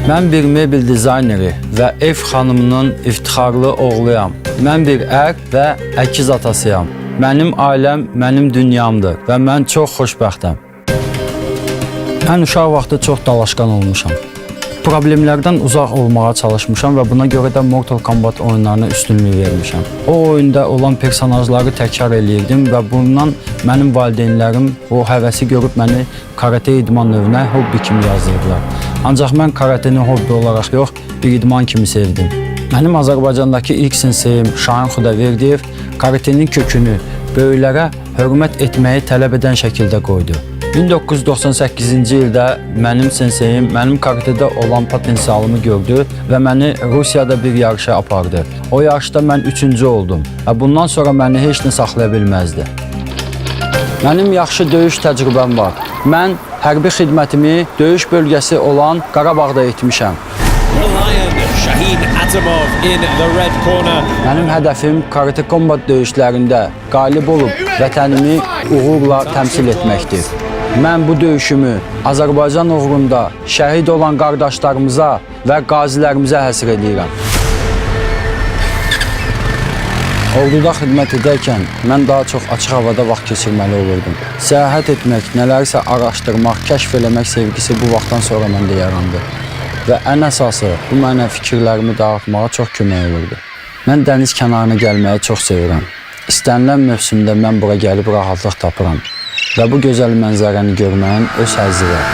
Mən bir mebel dizayneri və ev xanımının iftixarlı oğluyam. Mən bir ər və əkiz atasıyam. Mənim ailəm mənim dünyamdır və mən çox xoşbəxtəm. Mən uşaq vaxtı çox dalaşqan olmuşam. Problemlərdən uzaq olmağa çalışmışam və buna görə də Mortal Kombat oyunlarına üstünlük vermişəm. O oyunda olan personajları təkrar eləyirdim və bundan mənim valideynlərim o həvəsi görüb məni karate idman növünə hobbi kimi yazırdılar. Ancaq mən karateni hobbi olaraq yox, bir idman kimi sevdim. Mənim Azərbaycandakı ilk senseyim Şahin Xudaverdiyev karatenin kökünü böyüklərə hörmət etməyi tələb edən şəkildə qoydu. 1998-ci ildə mənim senseyim mənim karatedə olan potensialımı gördü və məni Rusiyada bir yarışa apardı. O yarışda mən 3-cü oldum və bundan sonra məni heç nə saxlaya bilməzdi. Mənim yaxşı döyüş təcrübəm var. Mən hərbi xidmətimi döyüş bölgəsi olan Qarabağda etmişəm. Mənim hədəfim Karate Combat döyüşlərində qalib olub vətənimi uğurla təmsil etməkdir. Mən bu döyüşümü Azərbaycan uğrunda şəhid olan qardaşlarımıza və qazilərimizə həsr edirəm. Orduda xidmət edərkən mən daha çox açıq havada vaxt keçirməli olurdum. Səyahət etmək, nələrsə araşdırmaq, kəşf eləmək sevgisi bu vaxtdan sonra məndə yarandı. Və ən əsası, bu mənə fikirlərimi dağıtmağa çox kömək olurdu. Mən dəniz kənarına gəlməyi çox sevirəm. İstənilən mövsümdə mən bura gəlib rahatlıq tapıram. Və bu gözəl mənzərəni görməyin öz həzzi var.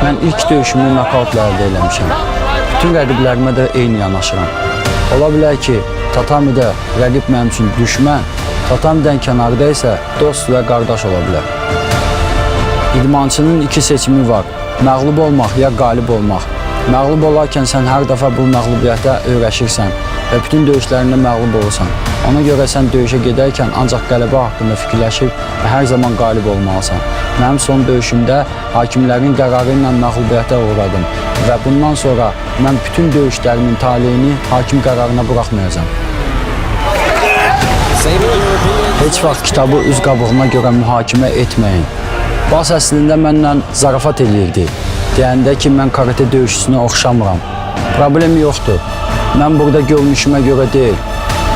Mən ilk döyüşümü nokautla əldə eləmişəm. Bütün rəqiblərimə də eyni yanaşıram. Ola bilər ki, tatamidə rəqib mənim üçün düşmən, tatamidən kənarda isə dost və qardaş ola bilər. İdmançının iki seçimi var, məğlub olmaq ya qalib olmaq. Məğlub olarkən sən hər dəfə bu məğlubiyyətə öyrəşirsən və bütün döyüşlərində məğlub olursan. Ona görə sən döyüşə gedərkən ancaq qələbə haqqında fikirləşib və hər zaman qalib olmalısan. Mənim son döyüşümdə hakimlərin qərarı ilə məğlubiyyətə uğradım və bundan sonra mən bütün döyüşlərimin taleyini hakim qərarına buraxmayacağam. Heç vaxt kitabı üz qabığına görə mühakimə etməyin. Bas əslində mənlə zarafat eləyirdi. Deyəndə ki, mən karate döyüşçüsünə oxşamıram. Problemi yoxdur. Mən burada görünüşümə görə deyil.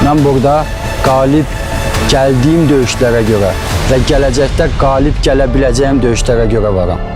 Mən burada qalib gəldiyim döyüşlərə görə və gələcəkdə qalib gələ biləcəyim döyüşlərə görə varam.